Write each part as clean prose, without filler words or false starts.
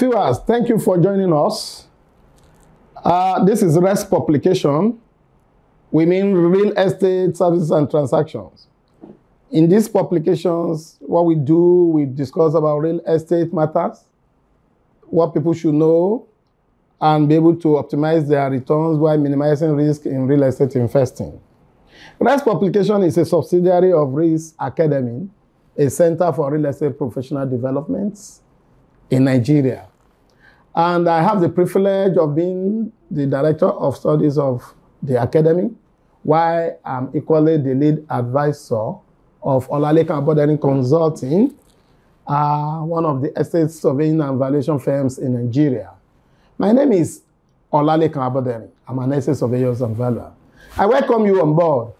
Viewers, thank you for joining us. This is REST publication. We mean Real Estate Services and Transactions. In these publications, what we do, we discuss about real estate matters, what people should know, and be able to optimize their returns while minimizing risk in real estate investing. REST publication is a subsidiary of REIS Academy, a center for real estate professional development in Nigeria. And I have the privilege of being the director of studies of the academy, while I'm equally the lead advisor of Olalekan Abodering Consulting, one of the estate surveying and valuation firms in Nigeria. My name is Olalekan Abodering. I'm an estate surveyor and valuer. I welcome you on board.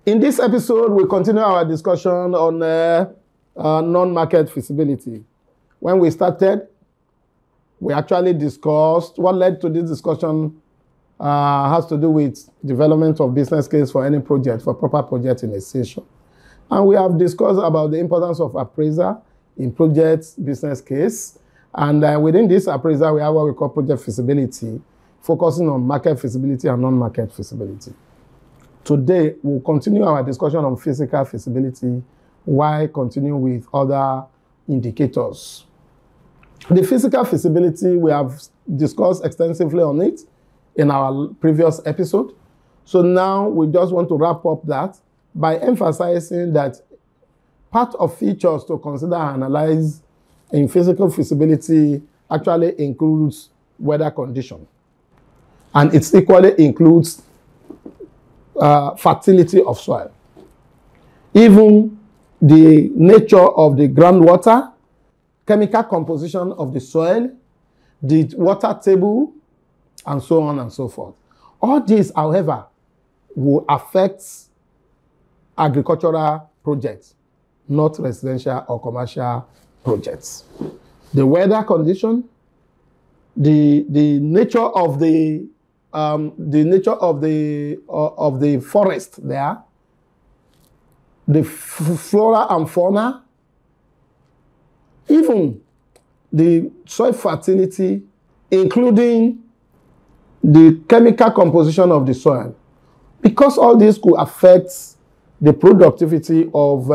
In this episode, we continue our discussion on non-market feasibility. When we started, we actually discussed what led to this discussion has to do with development of business case for any project, for proper project initiation. And we have discussed about the importance of appraisal in project business case. And within this appraisal, we have what we call project feasibility, focusing on market feasibility and non-market feasibility. Today, we'll continue our discussion on physical feasibility while continuing with other indicators. The physical feasibility, we have discussed extensively on it in our previous episode. So now we just want to wrap up that by emphasizing that part of features to consider and analyze in physical feasibility actually includes weather condition. And it equally includes fertility of soil. Even the nature of the groundwater, chemical composition of the soil, the water table, and so on and so forth. All these, however, will affect agricultural projects, not residential or commercial projects. The weather condition, the nature of the forest there, the flora and fauna, even the soil fertility, including the chemical composition of the soil, because all this could affect the productivity of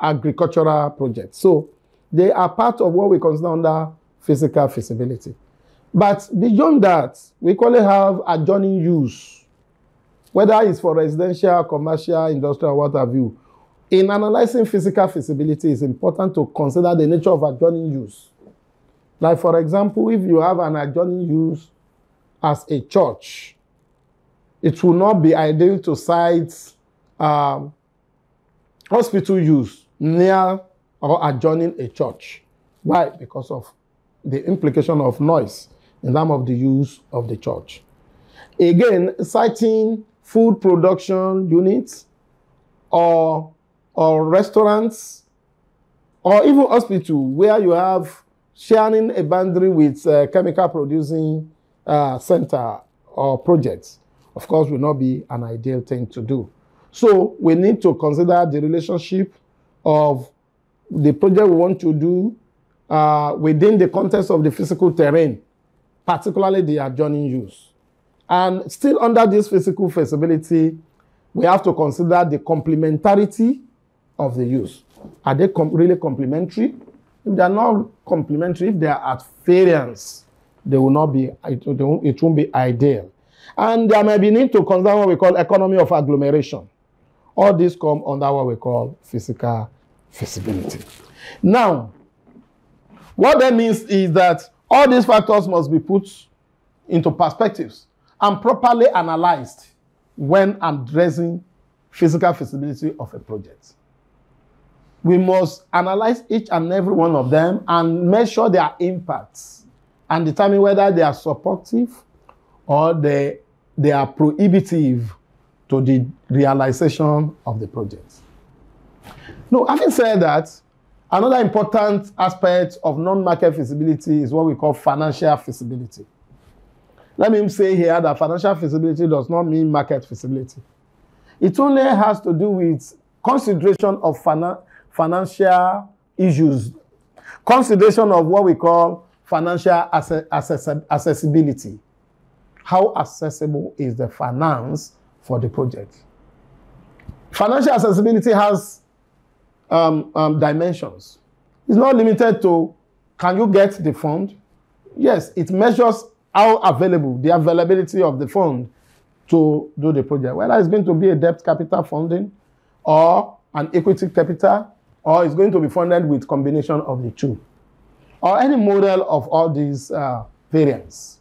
agricultural projects. So they are part of what we consider under physical feasibility. But beyond that, we equally have adjoining use, whether it's for residential, commercial, industrial, what have you. In analyzing physical feasibility, it's important to consider the nature of adjoining use. Like, for example, if you have an adjoining use as a church, it will not be ideal to cite hospital use near or adjoining a church. Why? Because of the implication of noise in terms of the use of the church. Again, citing food production units or restaurants, or even hospital, where you have sharing a boundary with chemical producing center or projects, of course, will not be an ideal thing to do. So we need to consider the relationship of the project we want to do within the context of the physical terrain, particularly the adjoining use. And still under this physical feasibility, we have to consider the complementarity of the use. Are they really complementary? If they are not complementary, if they are at variance, they will not be, it won't be ideal. And there may be need to consider what we call economy of agglomeration. All these come under what we call physical feasibility. Now, what that means is that all these factors must be put into perspectives and properly analyzed when addressing physical feasibility of a project. We must analyze each and every one of them and measure their impacts and determine whether they are supportive or they are prohibitive to the realization of the project. Now, having said that, another important aspect of non-market feasibility is what we call financial feasibility. Let me say here that financial feasibility does not mean market feasibility. It only has to do with consideration of financial issues Consideration of what we call financial accessibility. How accessible is the finance for the project? Financial accessibility has dimensions. It's not limited to, can you get the fund? Yes, it measures how available, the availability of the fund to do the project. Whether it's going to be a debt capital funding or an equity capital, or it's going to be funded with combination of the two, or any model of all these variants.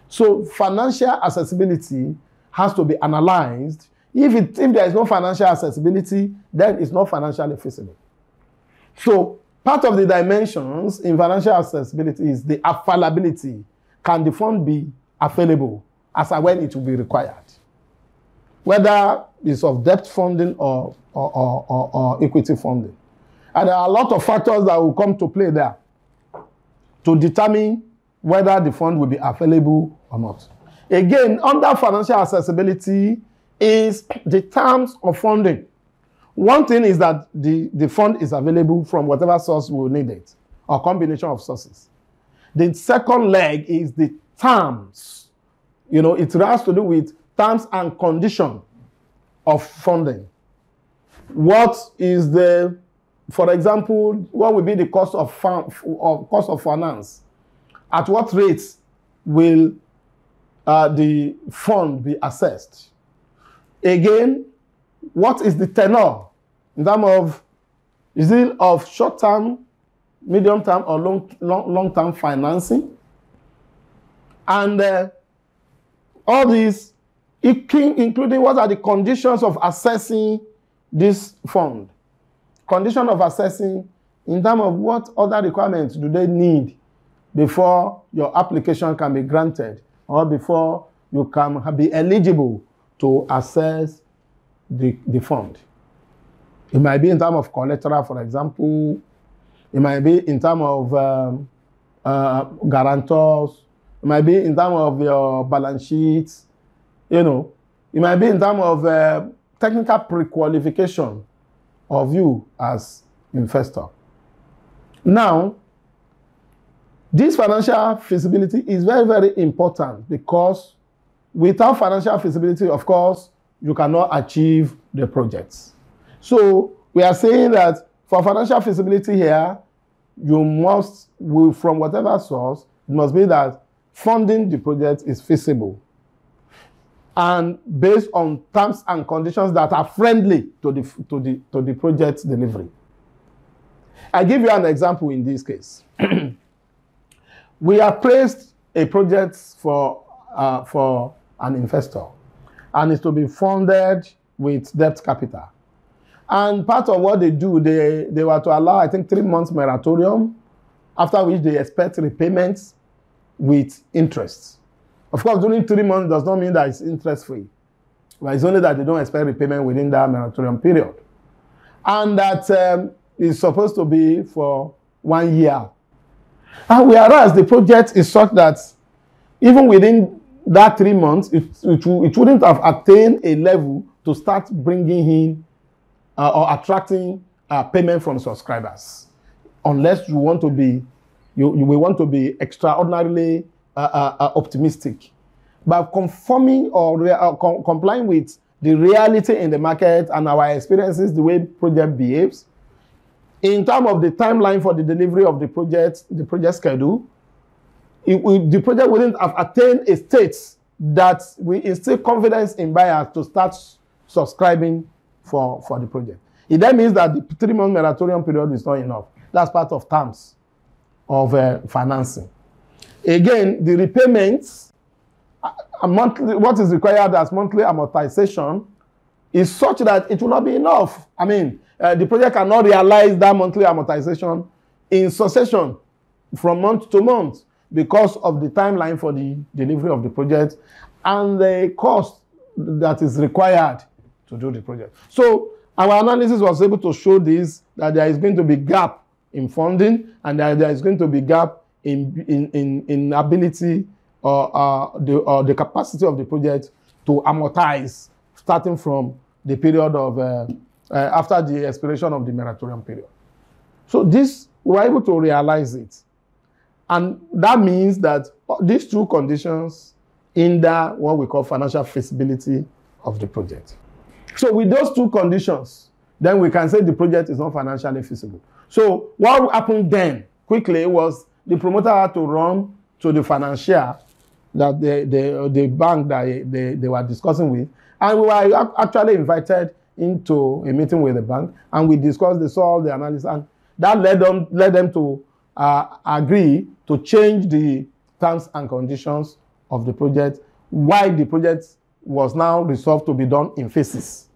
So financial accessibility has to be analyzed. If there is no financial accessibility, then it's not financially feasible. So part of the dimensions in financial accessibility is the availability. Can the fund be available as and when it will be required? Whether it's of debt funding or equity funding. And there are a lot of factors that will come to play there to determine whether the fund will be available or not. Again, under financial accessibility is the terms of funding. One thing is that the fund is available from whatever source we will need it, or combination of sources. The second leg is the terms. You know, it has to do with terms and condition of funding. What is the, for example, what will be the cost of finance? At what rates will the fund be assessed? Again, what is the tenor in terms of, is it of short-term, medium-term, or long-term financing? And all these, including what are the conditions of assessing this fund? Condition of assessing in terms of what other requirements do they need before your application can be granted, or before you can be eligible to assess the fund. It might be in terms of collateral, for example. It might be in terms of guarantors. It might be in terms of your balance sheets. You know, it might be in terms of technical pre-qualification of you as investor. Now, this financial feasibility is very, very important, because without financial feasibility, of course, you cannot achieve the projects. So we are saying that for financial feasibility here, you must, from whatever source, it must be that funding the project is feasible and based on terms and conditions that are friendly to the project delivery. I give you an example in this case. We appraised a project for an investor, and it's to be funded with debt capital. And part of what they do, they were to allow, I think, 3 months moratorium, after which they expect repayments with interest. Of course, during 3 months does not mean that it's interest-free, but it's only that they don't expect repayment within that moratorium period. And that is supposed to be for 1 year. And whereas the project is such that even within that 3 months, it wouldn't have attained a level to start bringing in or attracting payment from subscribers, unless you want to be, you will want to be extraordinarily optimistic. By conforming or complying with the reality in the market and our experiences, the way project behaves, in terms of the timeline for the delivery of the project schedule, the project wouldn't have attained a state that we instill confidence in buyers to start subscribing for the project. It then means that the 3 month moratorium period is not enough. That's part of terms of financing. Again, the repayments, monthly, what is required as monthly amortization is such that it will not be enough. I mean, the project cannot realize that monthly amortization in succession from month to month because of the timeline for the delivery of the project and the cost that is required to do the project. So our analysis was able to show this, that there is going to be gap in funding, and that there is going to be gap in ability or the capacity of the project to amortize starting from the period of after the expiration of the moratorium period. So this, we were able to realize it. And that means that these two conditions hinder what we call financial feasibility of the project. So with those two conditions, then we can say the project is not financially feasible. So what happened then, quickly, was the promoter had to run to the financier, that the bank that they were discussing with, and we were actually invited into a meeting with the bank, and we discussed, they saw all the analysis, and that led them to agree to change the terms and conditions of the project, while the project was now resolved to be done in phases.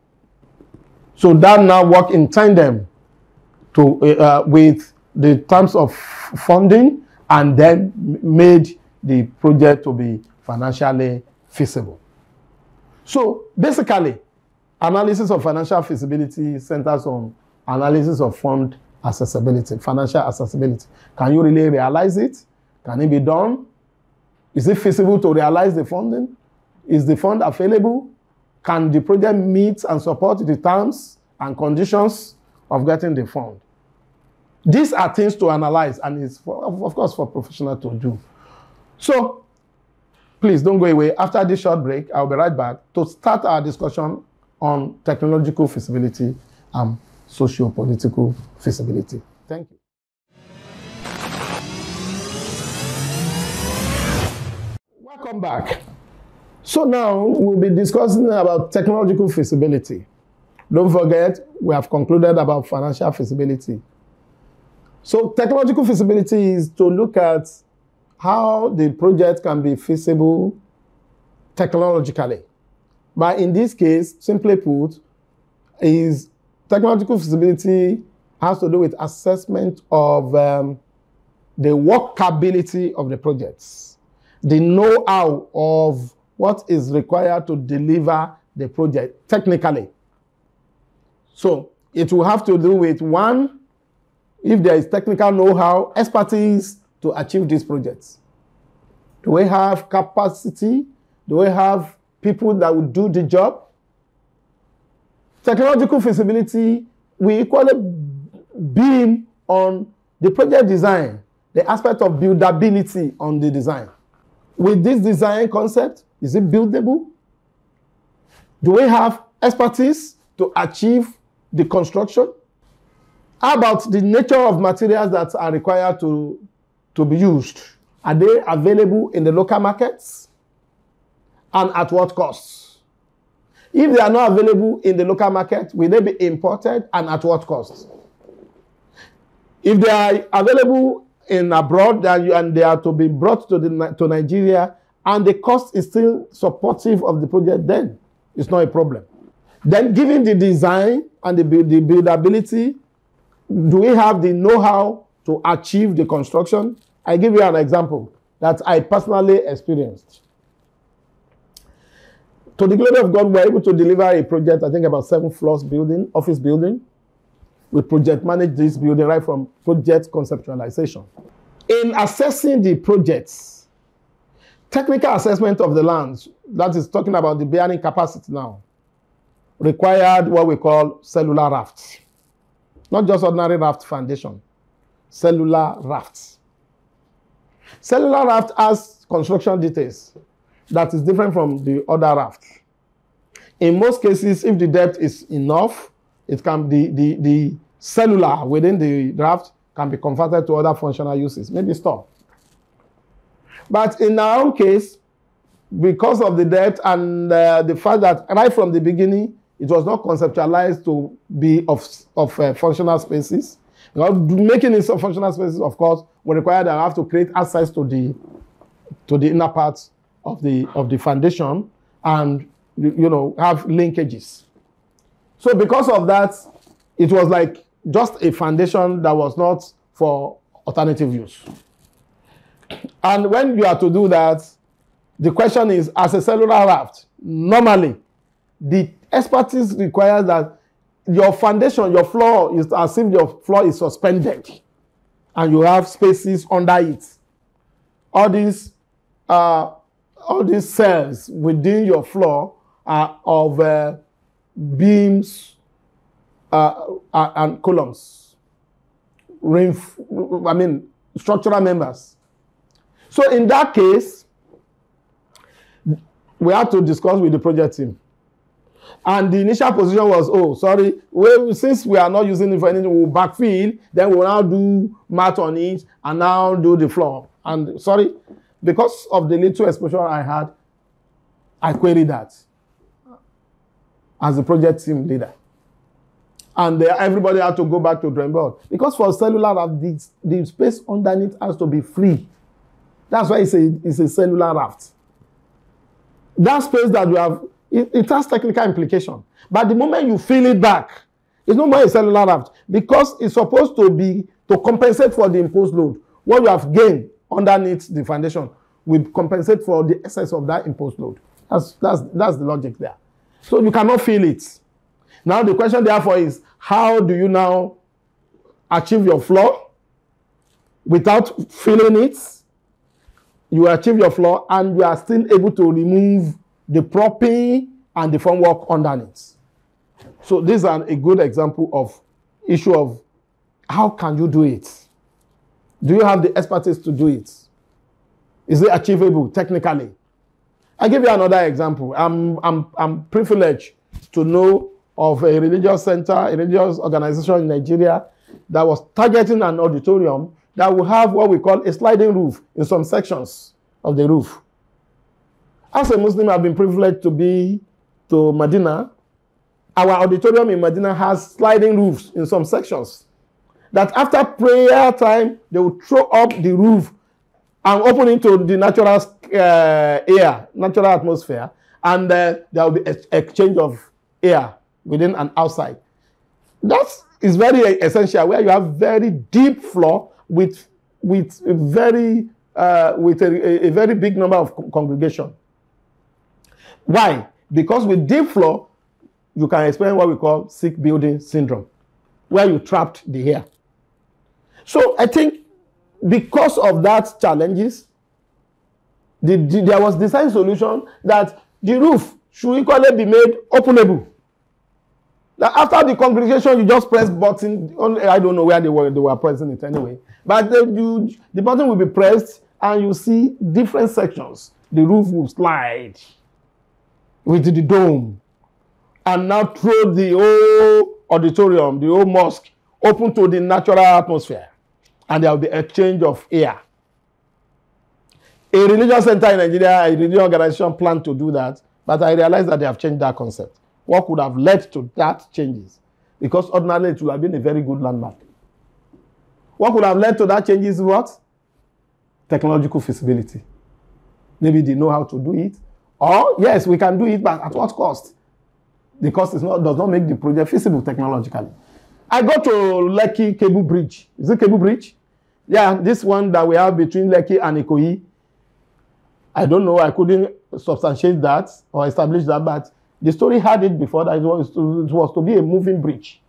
So that now worked in tandem to with the terms of funding, and then made the project to be financially feasible. So basically, analysis of financial feasibility centers on analysis of fund accessibility, financial accessibility. Can you really realize it? Can it be done? Is it feasible to realize the funding? Is the fund available? Can the project meet and support the terms and conditions of getting the fund? These are things to analyze, and it's, of course, for professionals to do. So, please don't go away. After this short break, I'll be right back to start our discussion on technological feasibility and socio-political feasibility. Thank you. Welcome back. So now we'll be discussing about technological feasibility. Don't forget, we have concluded about financial feasibility. So technological feasibility is to look at how the project can be feasible technologically. But in this case, simply put, is technological feasibility has to do with assessment of the workability of the projects, the know-how of what is required to deliver the project technically. So it will have to do with, one, if there is technical know-how, expertise to achieve these projects. Do we have capacity? Do we have people that will do the job? Technological feasibility, we equally beam on the project design, the aspect of buildability on the design. With this design concept, is it buildable? Do we have expertise to achieve the construction? How about the nature of materials that are required to be used? Are they available in the local markets? And at what costs? If they are not available in the local market, will they be imported, and at what cost? If they are available in abroad and they are to be brought to Nigeria, and the cost is still supportive of the project, then it's not a problem. Then, given the design and the buildability, do we have the know-how to achieve the construction? I give you an example that I personally experienced. To the glory of God, we were able to deliver a project, I think about 7 floors building, office building. We project manage this building right from project conceptualization. In assessing the projects, technical assessment of the lands, that is talking about the bearing capacity now, required what we call cellular rafts. Not just ordinary raft foundation, cellular rafts. Cellular raft has construction details that is different from the other raft. In most cases, if the depth is enough, it can be the cellular within the raft can be converted to other functional uses, maybe store. But in our own case, because of the depth and the fact that right from the beginning, it was not conceptualized to be of functional spaces. Because making it of functional spaces, of course, will require that I have to create access to the inner parts of the foundation and have linkages. So because of that, it was like just a foundation that was not for alternative use. And when you are to do that, the question is, as a cellular raft, normally the expertise requires that your foundation, your floor, is as if your floor is suspended and you have spaces under it. All these cells within your floor are of beams and columns. structural members. So in that case, we had to discuss with the project team. And the initial position was, oh, sorry, since we are not using it for anything, we'll backfill, then we'll now do mat on it, and now do the floor. And sorry, because of the little exposure I had, I queried that as the project team leader. And everybody had to go back to drawing board. Because for cellular raft, the space underneath has to be free. That's why it's a cellular raft. That space that you have, it has technical implication. But the moment you fill it back, it's no more a cellular raft because it's supposed to be to compensate for the imposed load. What you have gained underneath the foundation will compensate for the excess of that imposed load. That's the logic there. So you cannot fill it. Now the question therefore is, how do you now achieve your floor without filling it? You achieve your floor and you are still able to remove the propping and the formwork underneath. So this is a good example of issue of how can you do it? Do you have the expertise to do it? Is it achievable technically? I'll give you another example. I'm privileged to know of a religious center, a religious organization in Nigeria that was targeting an auditorium that will have what we call a sliding roof in some sections of the roof. As a Muslim, I've been privileged to be to Medina. Our auditorium in Medina has sliding roofs in some sections. That after prayer time, they will throw up the roof and open into the natural air, natural atmosphere, and there will be exchange of air within and outside. That is very essential, where you have very deep floor with a very big number of congregation. Why? Because with deep floor, you can experience what we call sick building syndrome, where you trapped the air. So I think because of that challenges, there was design solution that the roof should equally be made openable. Now, after the congregation, you just press button. I don't know where they were pressing it anyway. But the button will be pressed, and you see different sections. The roof will slide with the dome, and now throw the whole auditorium, the whole mosque, open to the natural atmosphere, and there will be exchange of air. A religious center in Nigeria, a religious organization planned to do that, but I realized that they have changed that concept. What could have led to that changes? Because ordinarily it would have been a very good landmark. What could have led to that changes? What? Technological feasibility. Maybe they know how to do it. Or, yes, we can do it, but at what cost? The cost does not make the project feasible technologically. I go to Lekki Cable Bridge. Is it Cable Bridge? Yeah, this one that we have between Lekki and Ikoyi. I don't know, I couldn't substantiate that or establish that, but the story had it before that it was to be a moving bridge.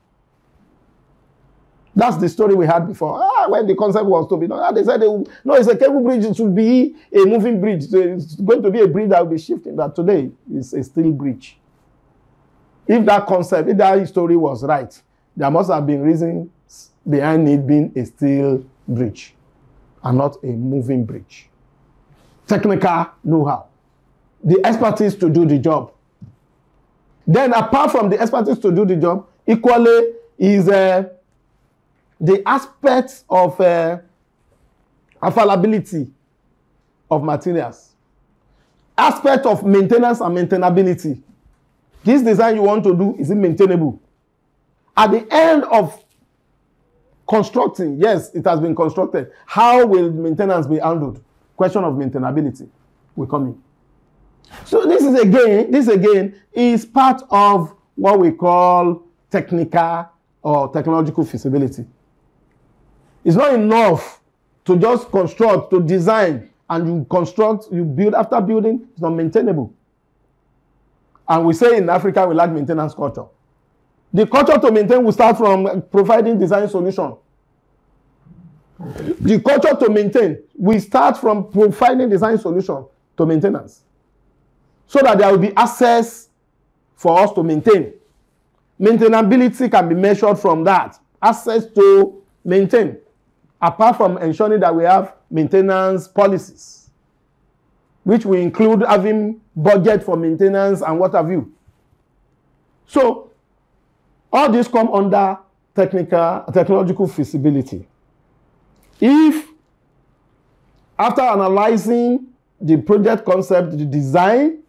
That's the story we had before. When the concept was to be done, they said, no, it's a cable bridge, it should be a moving bridge. So it's going to be a bridge that will be shifting. But today, it's a steel bridge. If that concept, if that story was right, there must have been reasons behind it being a steel bridge and not a moving bridge. Technical know-how. The expertise to do the job. Then apart from the expertise to do the job, equally is the aspect of availability of materials. Aspect of maintenance and maintainability. This design you want to do, is it maintainable? At the end of constructing, yes, it has been constructed. How will maintenance be handled? Question of maintainability will come in. So this again is part of what we call technical or technological feasibility. It's not enough to just construct, to design, and you construct, you build. After building, it's not maintainable. And we say in Africa we lack maintenance culture. The culture to maintain will start from providing design solution. The culture to maintain will start from providing design solution to maintenance, so that there will be access for us to maintain. Maintainability can be measured from that. Access to maintain. apart from ensuring that we have maintenance policies, which will include having budget for maintenance and what have you. So all this come under technological feasibility. If after analyzing the project concept, the design,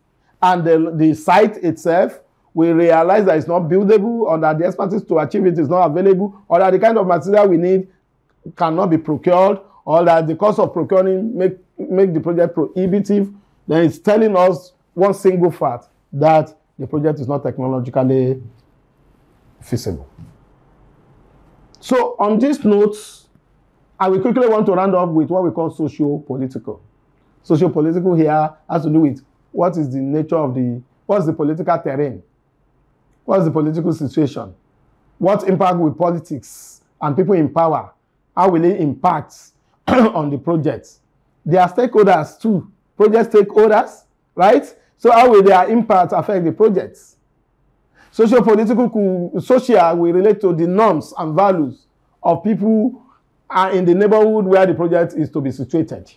and the site itself, we realize that it's not buildable, or that the expertise to achieve it is not available, or that the kind of material we need cannot be procured, or that the cost of procuring make the project prohibitive, then it's telling us one single fact, that the project is not technologically feasible. So on these notes, I will quickly want to round up with what we call socio-political. Socio-political here has to do with what is the nature of what's the political terrain? What's the political situation? What impact will politics and people in power, how will it impact on the project? There are stakeholders too, project stakeholders, right? So how will their impact affect the projects? Socio-political, social will relate to the norms and values of people in the neighborhood where the project is to be situated.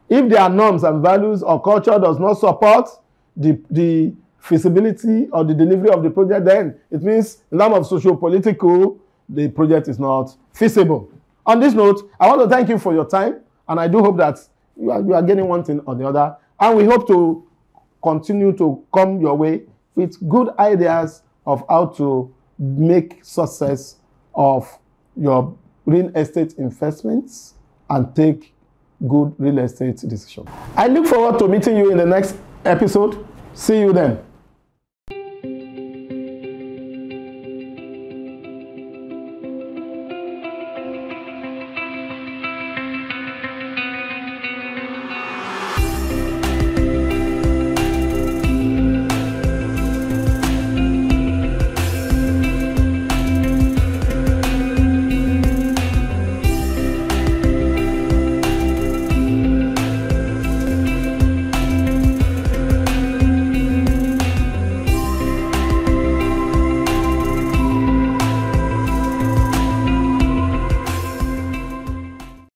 If their norms and values or culture does not support the feasibility or the delivery of the project, then it means in terms of socio-political, the project is not feasible. On this note, I want to thank you for your time, and I do hope that you are getting one thing or the other, and we hope to continue to come your way with good ideas of how to make success of your real estate investments and take good real estate decisions. I look forward to meeting you in the next episode. See you then.